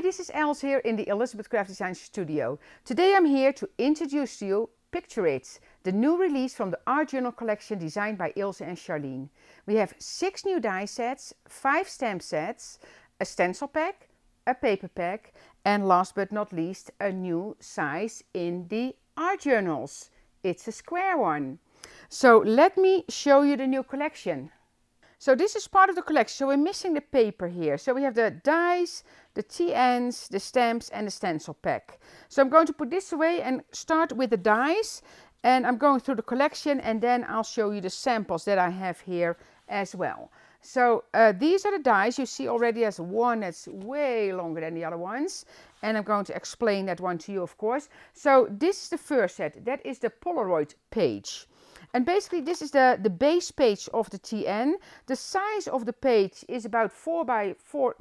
this is Els here in the Elizabeth Craft Design Studio. Today I'm here to introduce to you Picture It, the new release from the art journal collection designed by Ilse and Charlene. We have 6 new die sets, 5 stamp sets, a stencil pack, a paper pack, and last but not least, a new size in the art journals. It's a square one. So let me show you the new collection. So this is part of the collection, so we're missing the paper here. So we have the dies, the TNs, the stamps and the stencil pack. So I'm going to put this away and start with the dies, and I'm going through the collection and then I'll show you the samples that I have here as well. So these are the dies. You see already there's one that's way longer than the other ones, and I'm going to explain that one to you, of course. So this is the first set, that is the Polaroid page. And basically this is the base page of the TN. The size of the page is about 4 by 4,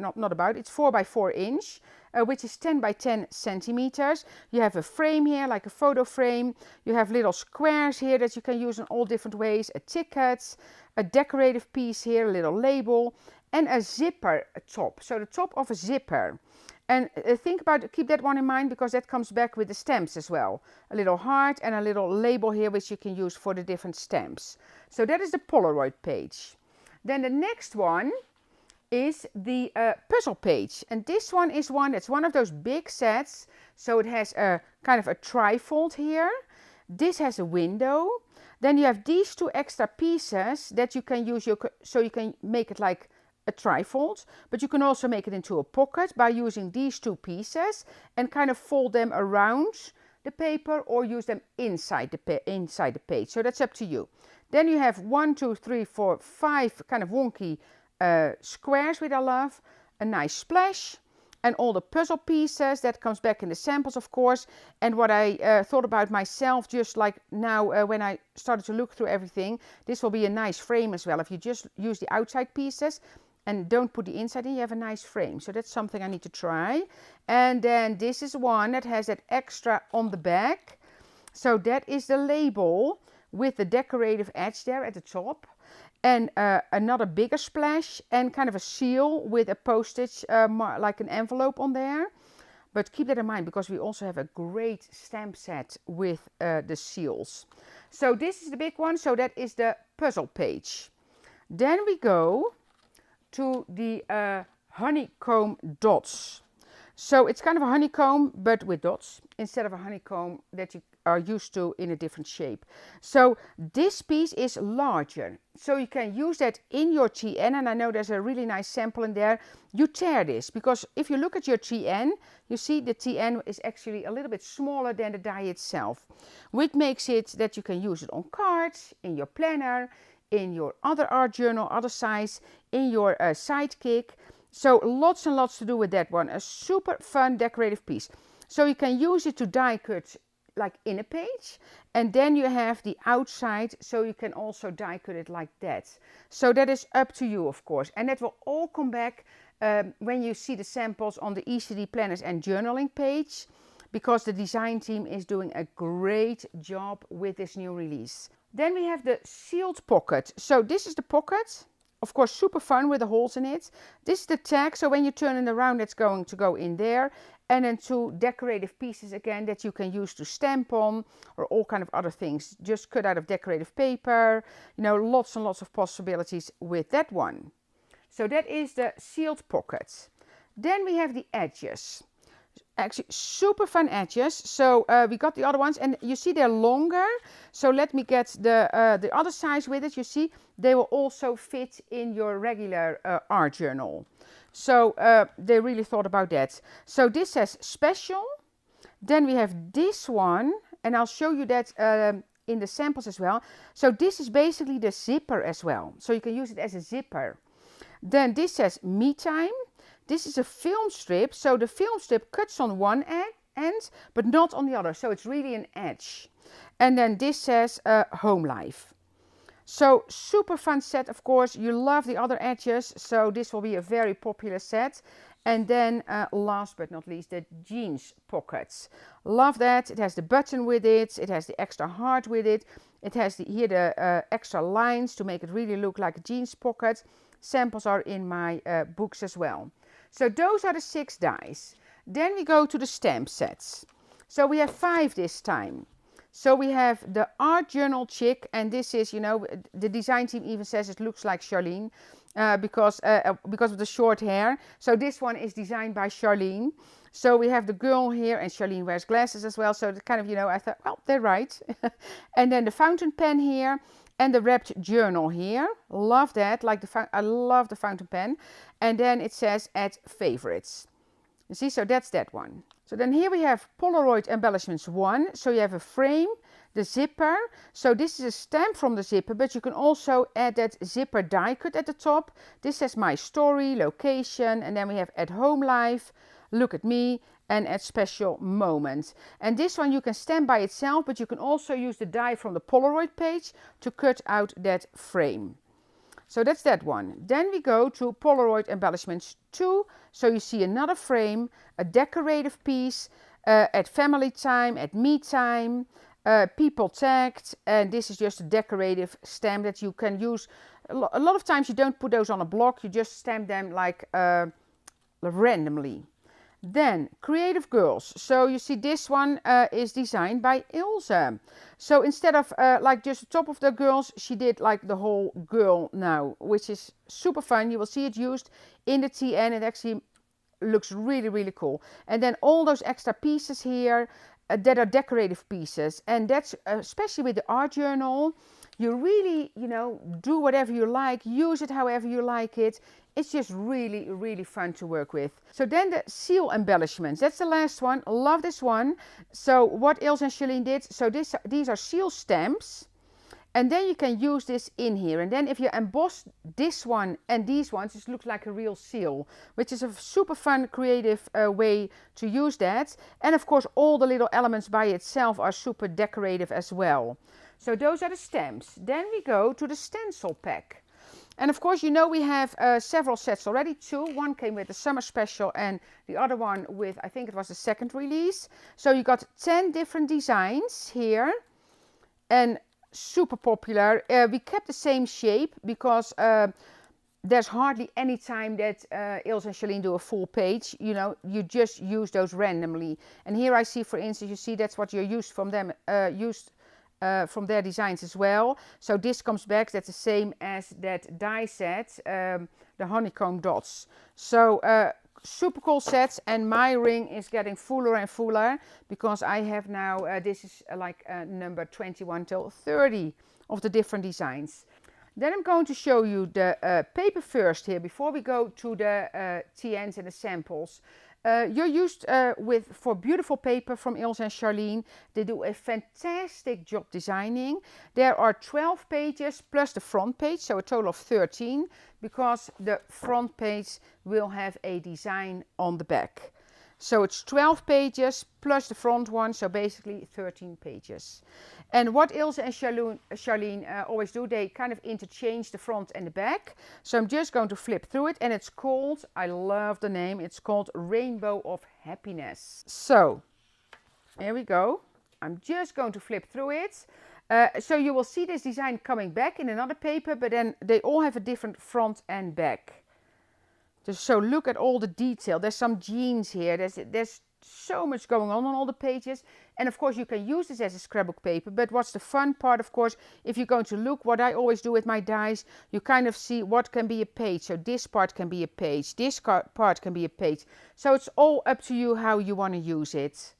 it's 4 by 4 inch, which is 10 by 10 centimeters. You have a frame here, like a photo frame. You have little squares here that you can use in all different ways. A ticket, a decorative piece here, a little label, and a zipper top. So the top of a zipper. And think about, keep that one in mind, because that comes back with the stamps as well. A little heart and a little label here, which you can use for the different stamps. So that is the Polaroid page. Then the next one is the puzzle page. And this one is one of those big sets. So it has a kind of a trifold here. This has a window. Then you have these 2 extra pieces that you can use, so you can make it like a trifold, but you can also make it into a pocket by using these 2 pieces and kind of fold them around the paper or use them inside the page. So that's up to you. Then you have 1, 2, 3, 4, 5 kind of wonky squares, which I love, a nice splash, and all the puzzle pieces that comes back in the samples, of course. And what I thought about myself, just like now when I started to look through everything, this will be a nice frame as well. If you just use the outside pieces and don't put the inside in, you have a nice frame. So that's something I need to try. And then this is one that has that extra on the back. So that is the label with the decorative edge there at the top. And another bigger splash and kind of a seal with a postage, like an envelope on there. But keep that in mind, because we also have a great stamp set with the seals. So this is the big one. So that is the puzzle page. Then we go to the honeycomb dots. So it's kind of a honeycomb, but with dots, instead of a honeycomb that you are used to in a different shape. So this piece is larger. So you can use that in your TN, and I know there's a really nice sample in there. You tear this, because if you look at your TN, you see the TN is actually a little bit smaller than the die itself, which makes it that you can use it on cards, in your planner, in your other art journal, other size, in your sidekick. So lots and lots to do with that one. A super fun decorative piece. So you can use it to die cut like in a page, and then you have the outside, so you can also die cut it like that. So that is up to you, of course, and that will all come back when you see the samples on the ECD planners and journaling page, because the design team is doing a great job with this new release. Then we have the sealed pocket. So this is the pocket, of course super fun with the holes in it. This is the tag, so when you turn it around, it's going to go in there. And then 2 decorative pieces again that you can use to stamp on, or all kind of other things, just cut out of decorative paper. You know, lots and lots of possibilities with that one. So that is the sealed pocket. Then we have the edges. Actually super fun edges. So we got the other ones, and you see they're longer. So let me get the other size with it. You see they will also fit in your regular art journal. So they really thought about that. So this says special. Then we have this one, and I'll show you that in the samples as well. So this is basically the zipper as well. So you can use it as a zipper. Then this says me time. This is a film strip. So the film strip cuts on one end, but not on the other. So it's really an edge. And then this says home life. So super fun set, of course. You love the other edges, so this will be a very popular set. And then last but not least, the jeans pockets. Love that. It has the button with it. It has the extra heart with it. It has the extra lines to make it really look like a jeans pocket. Samples are in my books as well. So those are the 6 dies. Then we go to the stamp sets. So we have 5 this time. So we have the Art Journal Chick, and this is, you know, the design team even says it looks like Charlene because of the short hair. So this one is designed by Charlene. So we have the girl here, and Charlene wears glasses as well. So it's kind of, you know, I thought, well, they're right. And then the fountain pen here, and the wrapped journal here. Love that. I love the fountain pen. And then it says add favorites. You see, so that's that one. So then here we have Polaroid embellishments 1. So you have a frame, the zipper. So this is a stamp from the zipper, but you can also add that zipper die cut at the top. This says my story, location, and then we have at home life, look at me, and at special moments. And this one you can stamp by itself, but you can also use the die from the Polaroid page to cut out that frame. So that's that one. Then we go to Polaroid embellishments 2. So you see another frame, a decorative piece, at family time, at me time, people tagged, and this is just a decorative stamp that you can use. A lot of times you don't put those on a block, you just stamp them like randomly. Then Creative Girls. So you see this one is designed by Ilse. So instead of like just the top of the girls, she did like the whole girl now, which is super fun. You will see it used in the TN. It actually looks really, really cool. And then all those extra pieces here that are decorative pieces. And that's especially with the art journal. You really, you know, do whatever you like, use it however you like it. It's just really, really fun to work with. So then the seal embellishments. That's the last one. Love this one. So what Ilse and Charlene did, so these are seal stamps. And then you can use this in here. And then if you emboss this one and these ones, it looks like a real seal, which is a super fun, creative way to use that. And of course, all the little elements by itself are super decorative as well. So those are the stamps. Then we go to the stencil pack. And of course, you know, we have several sets already. 2. One came with the summer special and the other one with, I think it was the second release. So you got 10 different designs here and super popular. We kept the same shape because there's hardly any time that Ilse and Charlene do a full page. You know, you just use those randomly. And here I see, for instance, you see that's what you're used from them, from their designs as well. So this comes back, that's the same as that die set, the honeycomb dots. So super cool sets, and my ring is getting fuller and fuller because I have now, this is like number 21 till 30 of the different designs. Then I'm going to show you the paper first here before we go to the TNs and the samples. You're used for beautiful paper from Ilse and Charlene. They do a fantastic job designing. There are 12 pages plus the front page, so a total of 13, because the front page will have a design on the back. So it's 12 pages plus the front one, so basically 13 pages. And what Ilse and Charlene always do, they kind of interchange the front and the back. So I'm just going to flip through it, and it's called, I love the name, it's called Rainbow of Happiness. So here we go. I'm just going to flip through it. So you will see this design coming back in another paper, but then they all have a different front and back. So look at all the detail. There's some jeans here. There's so much going on all the pages. And of course you can use this as a scrapbook paper. But what's the fun part, of course, if you're going to look, what I always do with my dies, you kind of see what can be a page. So this part can be a page. This part can be a page. So it's all up to you how you want to use it.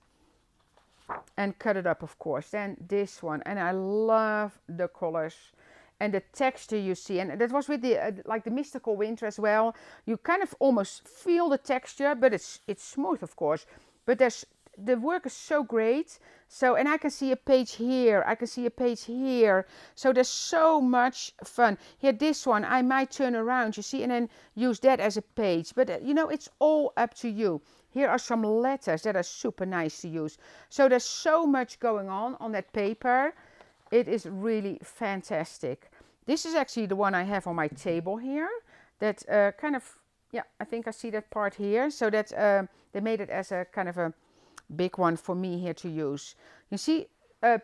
And cut it up, of course. Then this one. And I love the colors. And the texture you see, and that was with the like the Mystical Winter as well. You kind of almost feel the texture, but it's smooth, of course. But the work is so great. So, and I can see a page here, I can see a page here. So there's so much fun. Here, this one, I might turn around, you see, and then use that as a page. But you know, it's all up to you. Here are some letters that are super nice to use. So there's so much going on that paper. It is really fantastic. This is actually the one I have on my table here. That kind of, yeah, I think I see that part here. So that they made it as a kind of a big one for me here to use. You see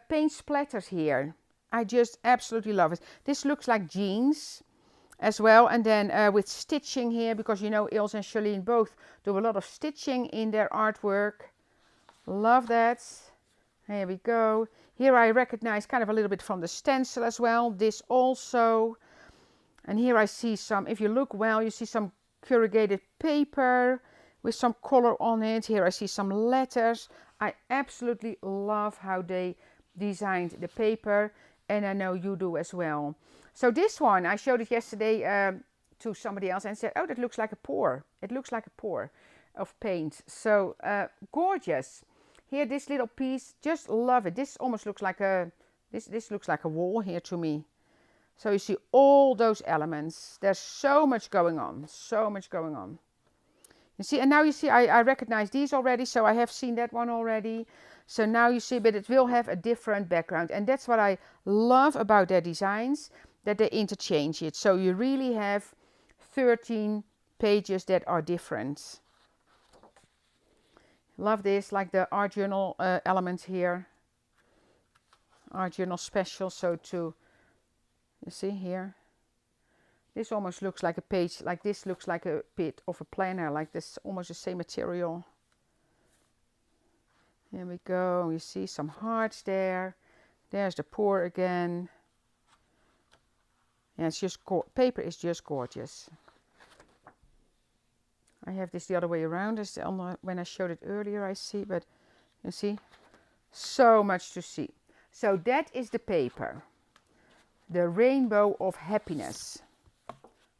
paint splatters here. I just absolutely love it. This looks like jeans. as well. And then with stitching here, because you know Ilse and Charlene both do a lot of stitching in their artwork. Love that. Here we go. Here I recognize kind of a little bit from the stencil as well. This also. And here I see some, if you look well, you see some corrugated paper with some color on it. Here I see some letters. I absolutely love how they designed the paper, and I know you do as well. So this one, I showed it yesterday to somebody else and said, oh, that looks like a pour. It looks like a pour of paint. So gorgeous. Here, this little piece, just love it. This almost looks like a, this looks like a wall here to me. So you see all those elements. There's so much going on, so much going on. You see, and now you see, I recognize these already, so I have seen that one already. So now you see, but it will have a different background. And that's what I love about their designs, that they interchange it. So you really have 13 pages that are different. Love this, like the art journal element here. Art journal special, so to, you see here. This almost looks like a page, like this looks like a bit of a planner, like this, almost the same material. Here we go, you see some hearts there. There's the pour again. Yeah, it's just, paper is just gorgeous. I have this the other way around, as when I showed it earlier, I see, but you see, so much to see. So that is the paper, the Rainbow of Happiness.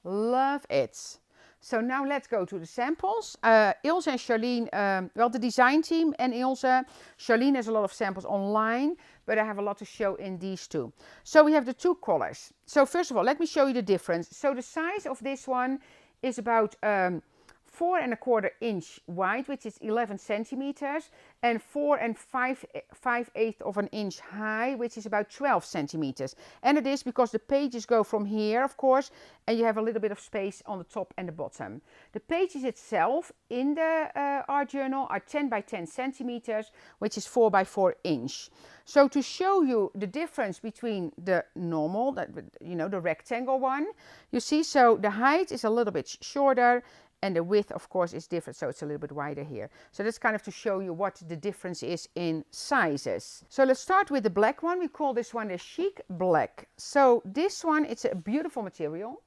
Love it. So now let's go to the samples. Ilse and Charlene, well, the design team and Ilse. Charlene has a lot of samples online, but I have a lot to show in these two. So we have the two colors. So first of all, let me show you the difference. So the size of this one is about 4¼ inch wide, which is 11 centimeters, and 4 5/8 of an inch high, which is about 12 centimeters. And it is because the pages go from here, of course, and you have a little bit of space on the top and the bottom. The pages itself in the art journal are 10 by 10 centimeters, which is 4 by 4 inch. So to show you the difference between the normal, you know, the rectangle one, you see, so the height is a little bit shorter, and the width, of course, is different, so it's a little bit wider here. So that's kind of to show you what the difference is in sizes. So let's start with the black one. We call this one the Chic Black. So this one, it's a beautiful material.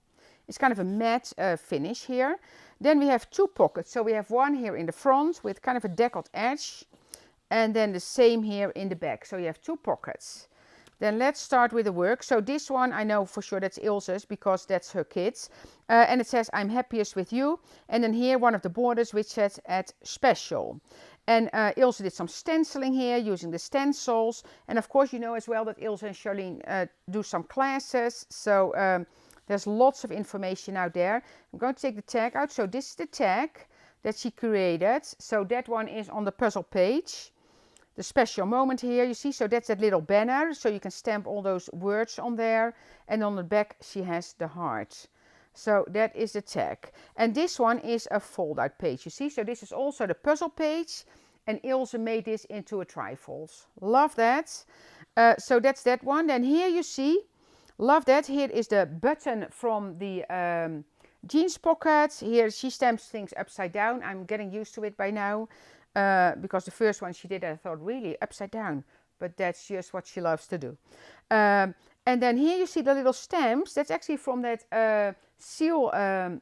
It's kind of a matte finish here. Then we have two pockets. So we have one here in the front with kind of a deckled edge, and then the same here in the back. So you have two pockets. Then let's start with the work. So this one, I know for sure that's Ilse's because that's her kids. And it says, I'm happiest with you. And then here, one of the borders which says at special. And Ilse did some stenciling here using the stencils. And of course, you know as well that Ilse and Charlene do some classes. So there's lots of information out there. I'm going to take the tag out. So this is the tag that she created. So that one is on the puzzle page. The special moment here, you see, so that's that little banner, so you can stamp all those words on there, and on the back she has the heart. So that is the tag. And this one is a fold-out page, you see, so this is also the puzzle page, and Ilse made this into a trifold. Love that. So that's that one. Then here you see, love that, here is the button from the jeans pocket. Here she stamps things upside down. I'm getting used to it by now. Because the first one she did, I thought, really upside down, but that's just what she loves to do. And then here you see the little stamps. That's actually from that seal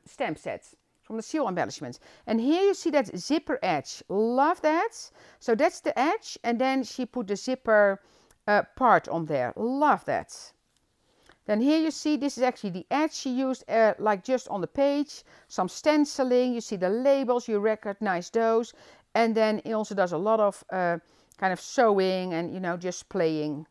stamp set, from the seal embellishments. And here you see that zipper edge. Love that. So that's the edge, and then she put the zipper part on there. Love that. Then here you see, this is actually the edge she used, like just on the page. Some stenciling, you see the labels, you recognize those. And then Ilse does a lot of kind of sewing and, you know, just playing.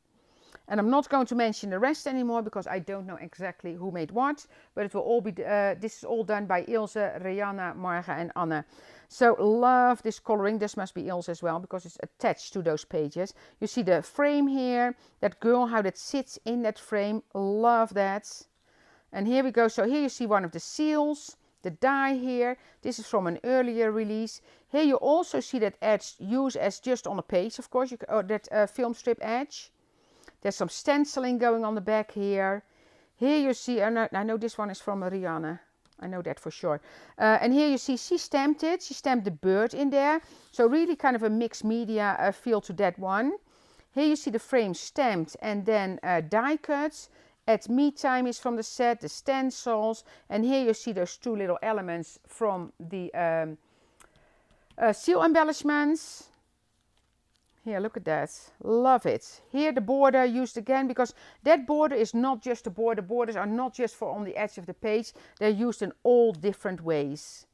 And I'm not going to mention the rest anymore because I don't know exactly who made what. But it will all be, this is all done by Ilse, Rihanna, Marga and Anne. So love this coloring. This must be Ilse as well because it's attached to those pages. You see the frame here, that girl, how that sits in that frame. Love that. And here we go. So here you see one of the seals. The die here, this is from an earlier release. Here you also see that edge used as just on a page, of course, that film strip edge. There's some stenciling going on the back here. Here you see, I know this one is from Marianne. I know that for sure. And here you see she stamped it. She stamped the bird in there. So really kind of a mixed media feel to that one. Here you see the frame stamped and then die cuts. At Me Time is from the set, the stencils. And here you see those two little elements from the seal embellishments. Here, look at that. Love it. Here the border used again, because that border is not just a border. Borders are not just for on the edge of the page. They're used in all different ways.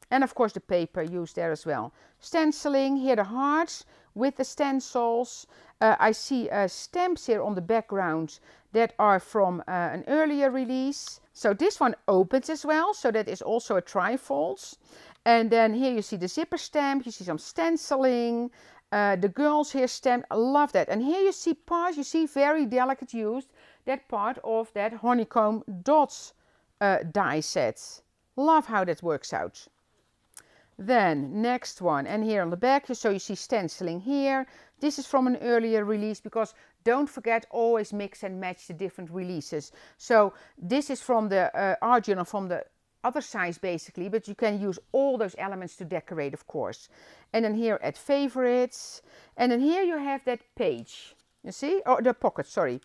And of course the paper used there as well. Stenciling, here the hearts with the stencils. I see stamps here on the background that are from an earlier release. So this one opens as well, so that is also a trifold. And then here you see the zipper stamp, you see some stenciling. The girls here stamped, I love that. And here you see parts, you see very delicate used, that part of that honeycomb dots die set. Love how that works out. Then next one, and here on the back, so you see stenciling here. This is from an earlier release, because don't forget, always mix and match the different releases. So this is from the art journal, from the other size basically, but you can use all those elements to decorate, of course. And then here at favorites, and then here you have that page, you see, or the pocket, sorry,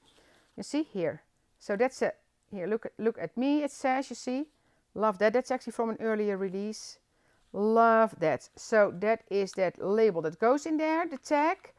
you see here. So that's a, here, look at me, it says, you see, love that. That's actually from an earlier release. Love that. So that is that label that goes in there, the tag.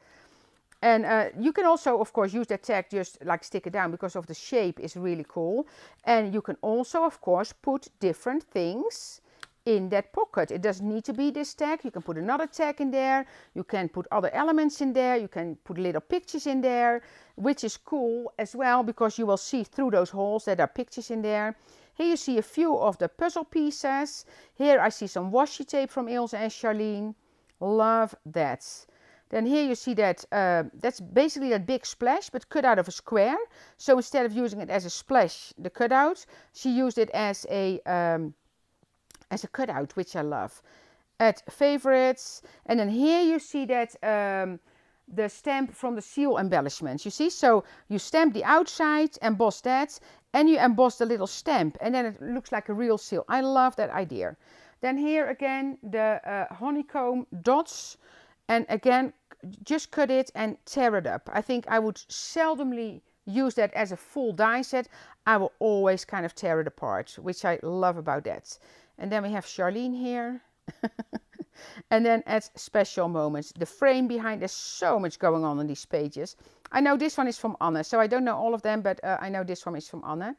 And you can also, of course, use that tag, just like stick it down, because of the shape is really cool. And you can also, of course, put different things in that pocket. It doesn't need to be this tag. You can put another tag in there. You can put other elements in there. You can put little pictures in there, which is cool as well, because you will see through those holes that are pictures in there. Here you see a few of the puzzle pieces. Here I see some washi tape from Ilse and Charlene. Love that. Then here you see that, that's basically that big splash, but cut out of a square. So instead of using it as a splash, the cutout, she used it as a cutout, which I love. At favorites, and then here you see that the stamp from the seal embellishments. You see, so you stamp the outside, emboss that, and you emboss the little stamp, and then it looks like a real seal. I love that idea. Then here again, the honeycomb dots, and again, just cut it and tear it up. I think I would seldomly use that as a full die set. I will always kind of tear it apart, which I love about that. And then we have Charlene here. And then at special moments, the frame behind, there's so much going on in these pages. I know this one is from Anne, so I don't know all of them, but I know this one is from Anne.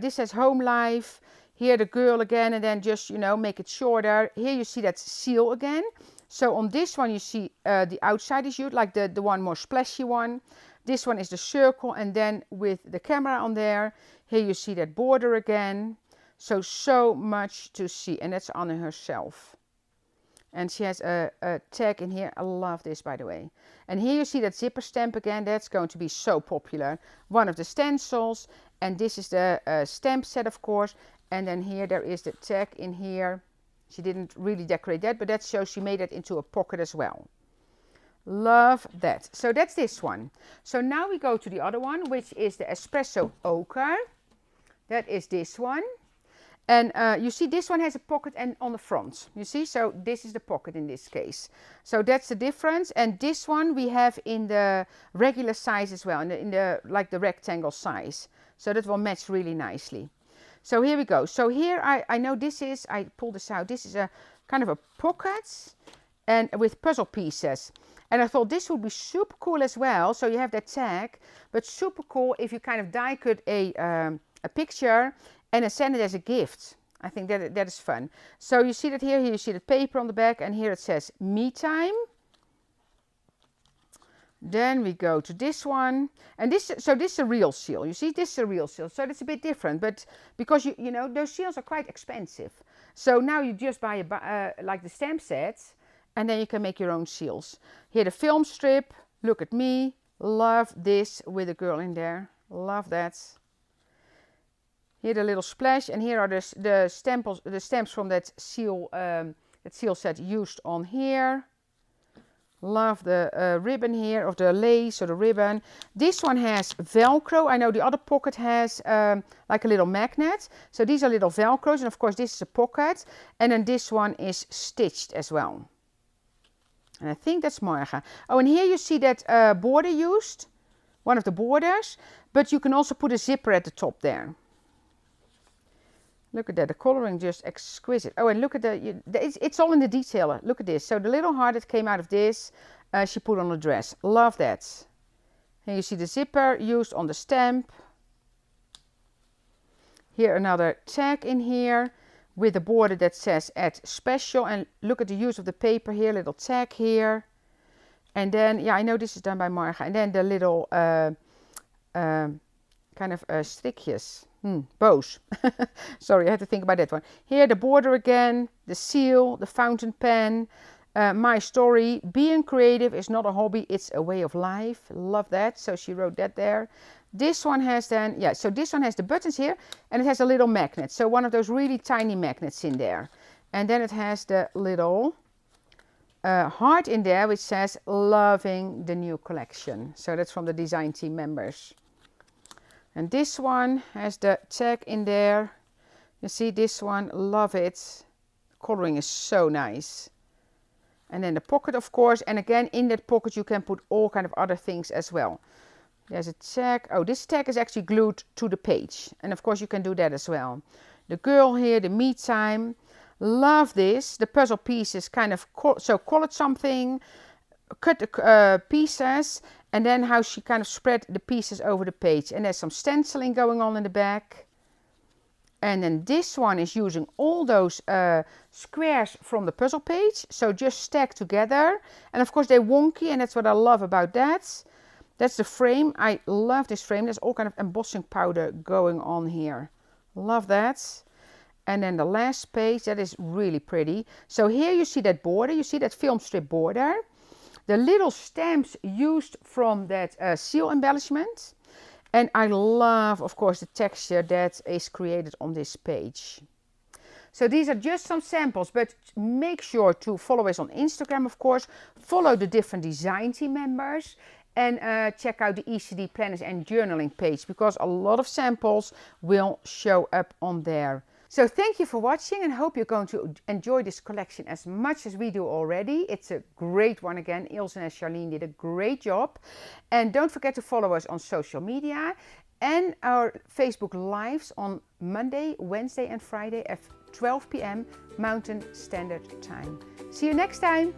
This says home life. Here the girl again, and then just, you know, make it shorter. Here you see that seal again. So on this one you see the outside is used, like the one more splashy one. This one is the circle, and then with the camera on there. Here you see that border again. So much to see, and that's Anne herself. And she has a tag in here. I love this, by the way. And here you see that zipper stamp again. That's going to be so popular. One of the stencils, and this is the stamp set, of course. And then here there is the tag in here. She didn't really decorate that, but that shows she made it into a pocket as well. Love that. So that's this one. So now we go to the other one, which is the espresso ochre. That is this one. And you see this one has a pocket and on the front, you see, so this is the pocket in this case. So that's the difference. And this one we have in the regular size as well, in the like the rectangle size. So that will match really nicely. So here we go. So here I know this is, I pulled this out, this is a kind of a pocket and with puzzle pieces. And I thought this would be super cool as well. So you have that tag, but super cool if you kind of die cut a picture and then send it as a gift. I think that is fun. So you see that here you see the paper on the back, and here it says Me Time. Then we go to this one, and this is a real seal. You see, this is a real seal, so that's a bit different. But because you know those seals are quite expensive, so now you just buy like the stamp set, and then you can make your own seals. Here the film strip. Look at me, love this with a girl in there. Love that. Here the little splash, and here are the stamps from that seal set used on here. Love the ribbon here, of the lace or the ribbon. This one has Velcro. I know the other pocket has like a little magnet. So these are little Velcros, and of course this is a pocket. And then this one is stitched as well. And I think that's morgen. Oh, and here you see that border used, one of the borders, but you can also put a zipper at the top there. Look at that, the coloring just exquisite. Oh, and look at it's all in the detail. Look at this. So the little heart that came out of this, she put on the dress. Love that. And you see the zipper used on the stamp. Here another tag in here with a border that says "at special," and look at the use of the paper here, little tag here. And then, yeah, I know this is done by Marga. And then the little kind of strikjes. Bows. Sorry, I had to think about that one. Here the border again, the seal, the fountain pen, my story. Being creative is not a hobby, it's a way of life. Love that. So she wrote that there. This one has then, yeah, so this one has the buttons here and it has a little magnet. So one of those really tiny magnets in there. And then it has the little heart in there which says loving the new collection. So that's from the design team members. And this one has the tag in there. You see this one, love it. Coloring is so nice. And then the pocket, of course. And again, in that pocket you can put all kind of other things as well. There's a tag. Oh, this tag is actually glued to the page. And of course you can do that as well. The girl here, the me time. Love this. The puzzle pieces kind of, so colored something. Cut the pieces, and then how she kind of spread the pieces over the page. And there's some stenciling going on in the back. And then this one is using all those squares from the puzzle page. So just stacked together. And of course they're wonky, and that's what I love about that. That's the frame. I love this frame. There's all kind of embossing powder going on here. Love that. And then the last page, that is really pretty. So here you see that border. You see that film strip border. The little stamps used from that seal embellishment. And I love, of course, the texture that is created on this page. So these are just some samples, but make sure to follow us on Instagram, of course. Follow the different design team members. And check out the ECD planners and journaling page, because a lot of samples will show up on there. So thank you for watching, and hope you're going to enjoy this collection as much as we do already. It's a great one again. Ilse and Charlene did a great job. And don't forget to follow us on social media and our Facebook Lives on Monday, Wednesday and Friday at 12 p.m. Mountain Standard Time. See you next time.